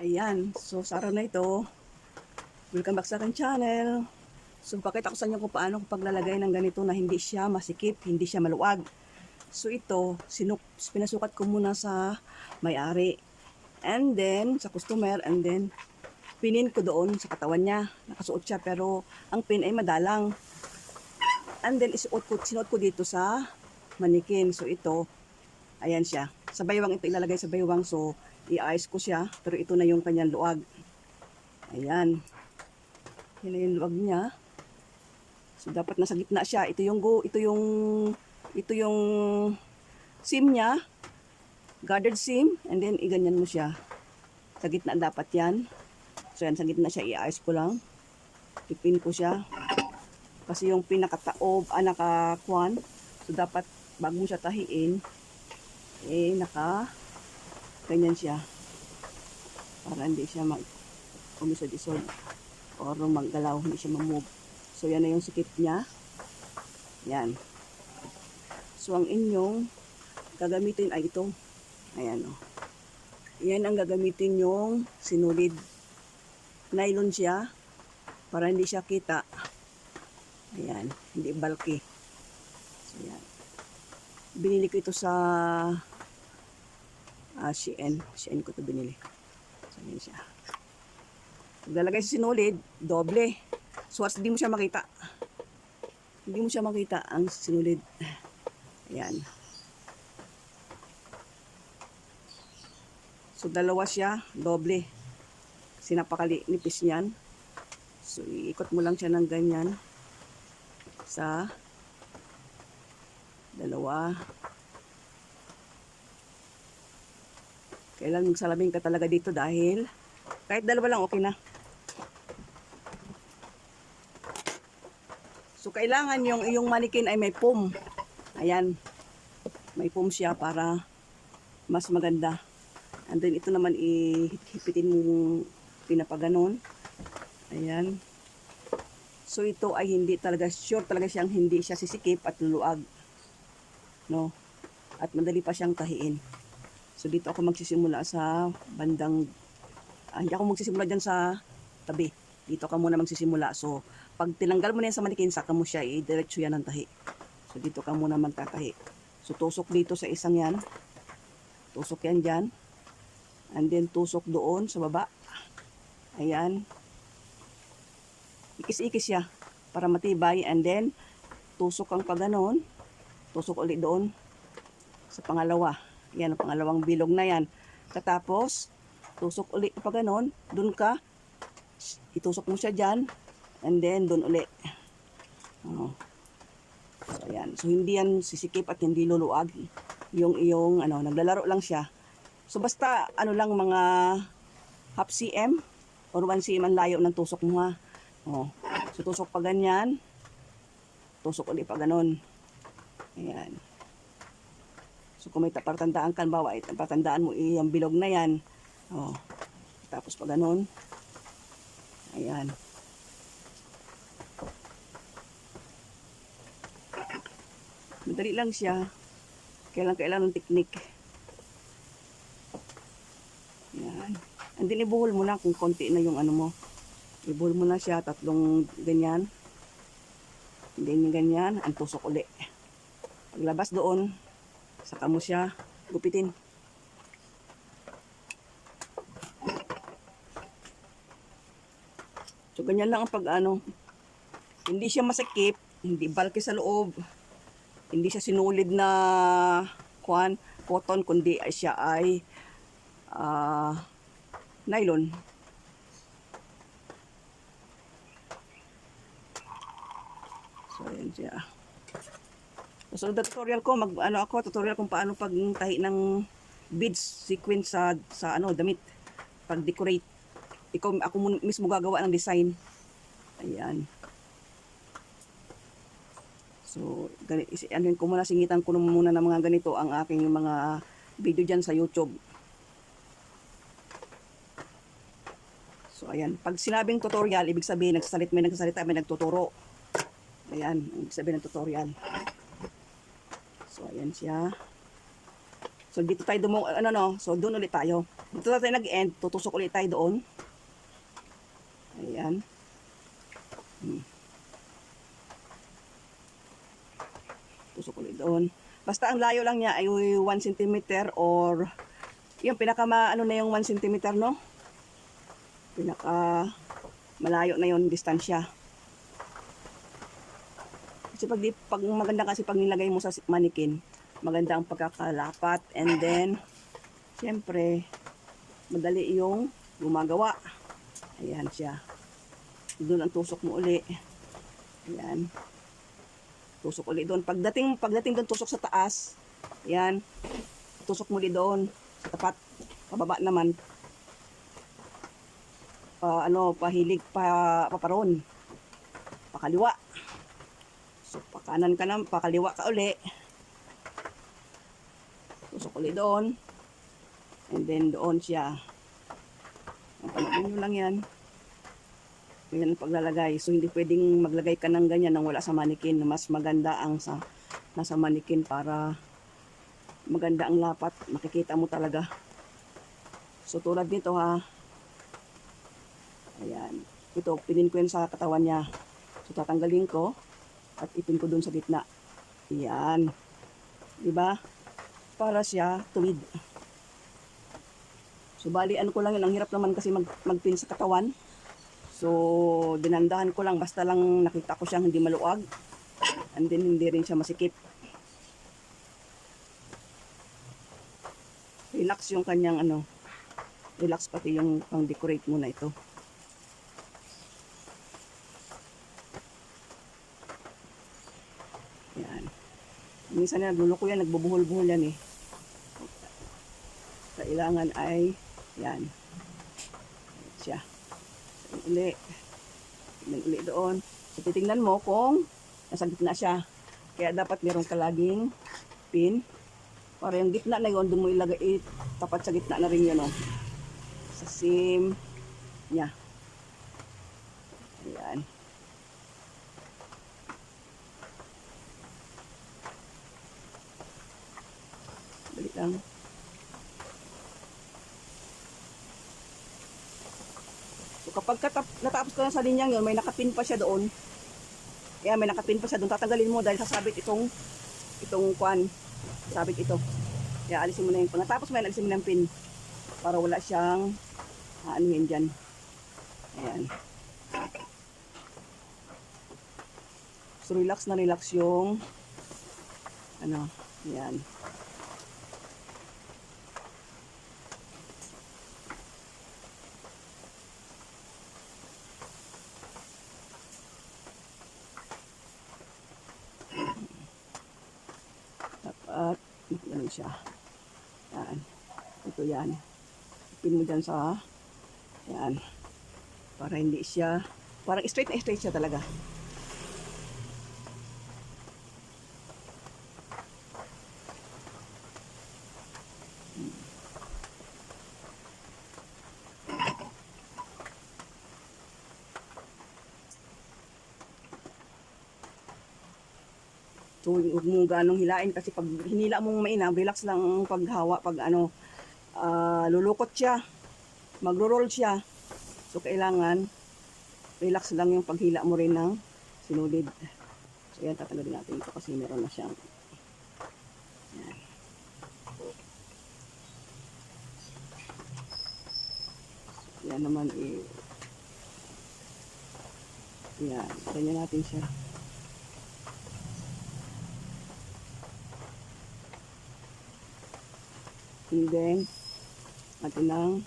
Ayan, so sa araw na ito, welcome back sa aking channel. So pakita ko sa inyo kung paano ko paglalagay ng ganito na hindi siya masikip, hindi siya maluwag. So ito, pinasukat ko muna sa may-ari. And then, sa customer, and then, pinin ko doon sa katawan niya. Nakasuot siya, pero ang pin ay madalang. And then, sinuot ko dito sa manikin. So ito, ayan siya. Sa baywang ito ilalagay sa baywang, so i-ice ko siya, pero ito na yung kanyang luwag. Ayan. Yan na yung luwag niya. So dapat nasa gitna siya. Ito yung seam niya. Guarded seam, and then iganyan mo siya. Sa gitna dapat yan. So yan, sa gitna siya, i-ice ko lang. Ipin ko siya. Kasi yung pinakataob, nakakuan. So dapat bago mo siya tahiin, ganyan siya. Para hindi siya umisod-isod or maggalaw, hindi siya mamove. So yan na yung sikip niya. Yan. So ang inyong gagamitin ay ito. Ayan o. Yan ang gagamitin yung sinulid. Nylon siya para hindi siya kita. Ayan. Hindi bulky. So yan. Binili ko ito sa Shein. Shein ko ito binili. So yan siya. Paglalagay sa sinulid, doble. So hindi mo siya makita. Hindi mo siya makita ang sinulid. Ayan. So dalawa siya, doble. Kasi napakanipis niyan. So iikot mo lang siya ng ganyan sa dalawa. Kailan magsalamin ka talaga dito dahil kahit dalawa lang okay na. So kailangan yung iyong manikin ay may foam. Ayan. May foam siya para mas maganda. And then ito naman ihipitin mo pinapaganon. Ayan. So ito ay hindi talaga sure talaga siyang hindi siya sisikip at luluag. No? At madali pa siyang tahiin. So dito ako magsisimula sa bandang hindi ako magsisimula dyan sa tabi. Dito ka muna magsisimula. So pag tinanggal mo na yan sa manikin, saka mo siya i-diretso yan ng tahi. So dito ka muna magtatahi. So tusok dito sa isang yan. Tusok yan dyan. And then tusok doon sa baba. Ayan. Ikis-ikis siya para matibay. And then tusok ang paganon. Tusok ulit doon sa pangalawa. Yan ang pangalawang bilog na yan. Katapos tusok ulit pa ganon. Doon ka. Itusok mo siya dyan. And then doon ulit. Oh. So ayan. So hindi yan sisikip at hindi luluag. Yung naglalaro lang siya. So basta lang mga half cm or 1 cm ang layo ng tusok mo ha. Oh. So tusok pa ganyan. Tusok ulit pa ganon. Ayan. So kung may patandaan ka, bawa patandaan mo yung bilog na yan. Oh. Tapos pa ganon. Ayan. Madali lang siya. Kailangan ng teknik. Yan. And then ibuhol mo na kung konti na yung mo. Ibuhol mo na siya, 3 ganyan. And then yung ganyan, ang tusok uli. Paglabas doon, saka mo siya gupitin. So ganyan lang ang hindi siya masikip, hindi bulky sa loob. Hindi siya sinulid na cotton, kundi siya ay nylon. So ayan siya. So tutorial ko, tutorial kung paano pagtahi ng beads sequence sa damit, pag-decorate. Ako mismo gagawa ng design. Ayan. So, ko muna, singitan ko muna ng mga ganito ang aking mga video dyan sa YouTube. So, ayan. Pag sinabing tutorial, ibig sabihin, may nagsasalita, may nagtuturo. Ayan, ibig sabihin ng tutorial. So, ayan siya. So dito tayo so doon ulit tayo. Dito tayo nag-end, tutusok ulit tayo doon. Ayan. Tusok ulit doon. Basta ang layo lang niya ay 1 cm or yung pinaka na yung 1 cm, no? Pinaka malayo na yung distansya. Kasi pag maganda kasi pag nilagay mo sa manikin, maganda ang pagkakalapat, and then syempre madali yung gumagawa. Ayan siya. Doon ang tusok mo uli. Ayan. Tusok uli doon. Pagdating doon, tusok sa taas. Ayan. Tusok mo doon sa tapat. Pababa naman. Pahilig paparon. Pakaliwa. So pakanan ka na, pakaliwa ka uli. Tusok uli doon. And then doon siya. Panoodin nyo lang yan. Yan ang paglalagay. So hindi pwedeng maglagay ka ng ganyan nang wala sa manikin. Mas maganda ang nasa manikin para maganda ang lapat. Makikita mo talaga. So tulad nito ha. Ayan. Ito, pinin ko yan sa katawan niya. So tatanggalin ko at ipin ko dun sa gitna. Ayan. Diba? Para siya tuwid. So bali ko lang yun. Ang hirap naman kasi magpin sa katawan. So dinandahan ko lang. Basta lang nakita ko siyang hindi maluwag. And then hindi rin siya masikip. Relax yung kanyang relax pati yung pang-decorate muna ito. Yan. Minsan na nagluluko yan, nagbubuhol-buhol yan eh. Kailangan ay yan. Siya. Uli. Tignan uli doon. So titingnan mo kung nasa gitna siya. Kaya dapat meron ka laging pin. Para yung gitna na yun, doon mo ilagay, tapat sa gitna na rin yun, oh. Sa seam niya. Ayan. Balik lang. So kapag natapos ka na sa linyang yun, may nakapin pa siya doon. Kaya may nakapin pa siya doon. Tatanggalin mo dahil sasabit itong kwan. Sabit ito. Kaya alisin mo na yung pin. Natapos mo yan, alisin mo na yung pin. Para wala siyang anuhin dyan. Ayan. So relax na relax yung ayan. Dapat ganun siya. Yan. Ito yan. Pin mo dyan sa yan. Para hindi siya, parang straight na straight siya talaga. So, huwag mo ganong hilain kasi pag hinila mong mainam, relax lang ang paghawa. Pag lulukot siya, magro-roll siya. So, kailangan relax lang yung paghila mo rin ng sinulid. So, yan, tatanggalin natin ito kasi meron na siyang yan. Yan naman yan, ganyan natin siya. And then, natin ng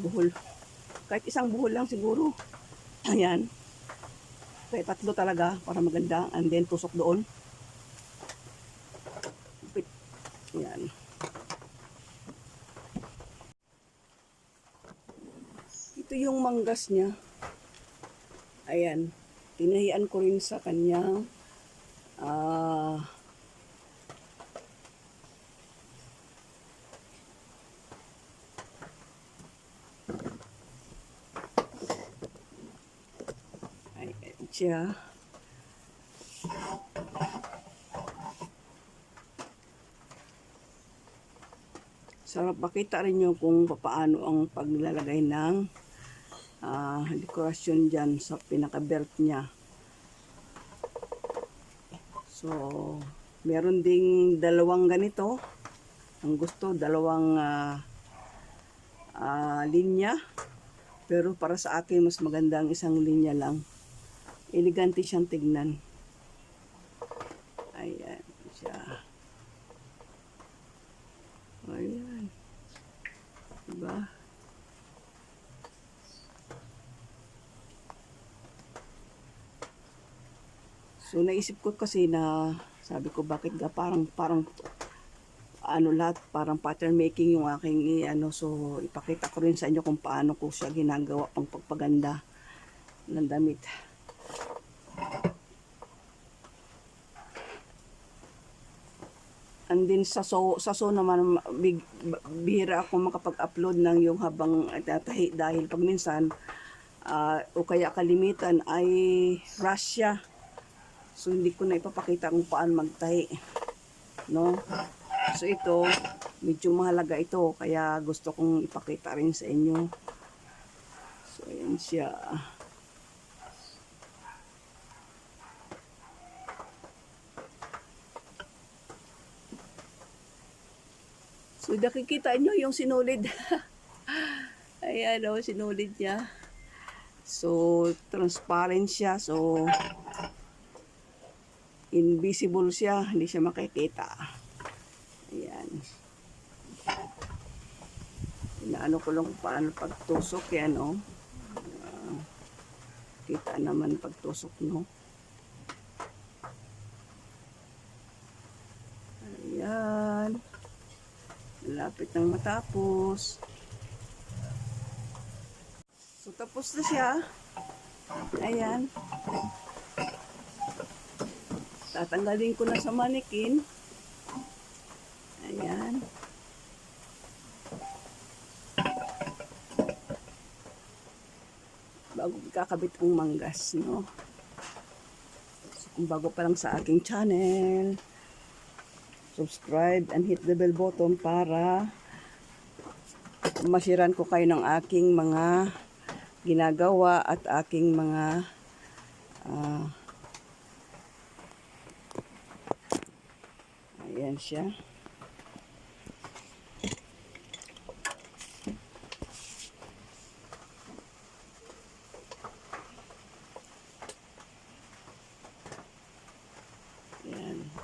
buhol. Kahit isang buhol lang siguro. Ayan. Kahit 3 talaga para maganda. And then, tusok doon. Ayan. Ito yung manggas niya. Ayan. Tinahian ko rin sa kanyang siya. Sarap makita rin nyo kung paano ang paglalagay ng dekorasyon dyan sa pinaka-belt niya. So, meron ding dalawang ganito. Ang gusto, dalawang linya. Pero para sa akin, mas maganda ang isang linya lang. Elegante siyang tignan. Ayan siya. Ayan. Diba? So, naisip ko kasi na, sabi ko, bakit ga parang lahat, parang pattern making yung aking so, ipakita ko rin sa inyo kung paano ko siya ginagawa pang pagpaganda ng damit. And then sa so naman, bihira ako makapag-upload ng yung habang tahi dahil pag minsan, o kaya kalimitan ay rush siya. So, hindi ko na ipapakita kung paano magtahi. No? So, ito, medyo mahalaga ito. Kaya gusto kong ipakita rin sa inyo. So, ayan siya. So, nakikita nyo yung sinulid. Ayan o, sinulid niya. So, transparent siya. So, invisible siya. Hindi siya makikita. Ayan. Inaano ko lang paano pagtusok. Yan o. Kita naman pagtusok, no? Ayan. Lapit nang matapos. So, tapos na siya. Ayan. Tatanggalin ko na sa manikin. Ayan. Bago kakabit ang manggas, no? So, kung bago pa lang sa aking channel, subscribe and hit the bell button para masiran ko kayo ng aking mga ginagawa at aking mga ayan siya.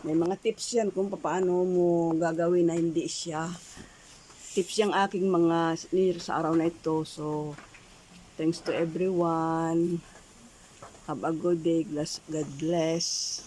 May mga tips yan kung paano mo gagawin na hindi siya. Tips yung aking mga sa araw na ito. So, thanks to everyone. Have a good day. God bless.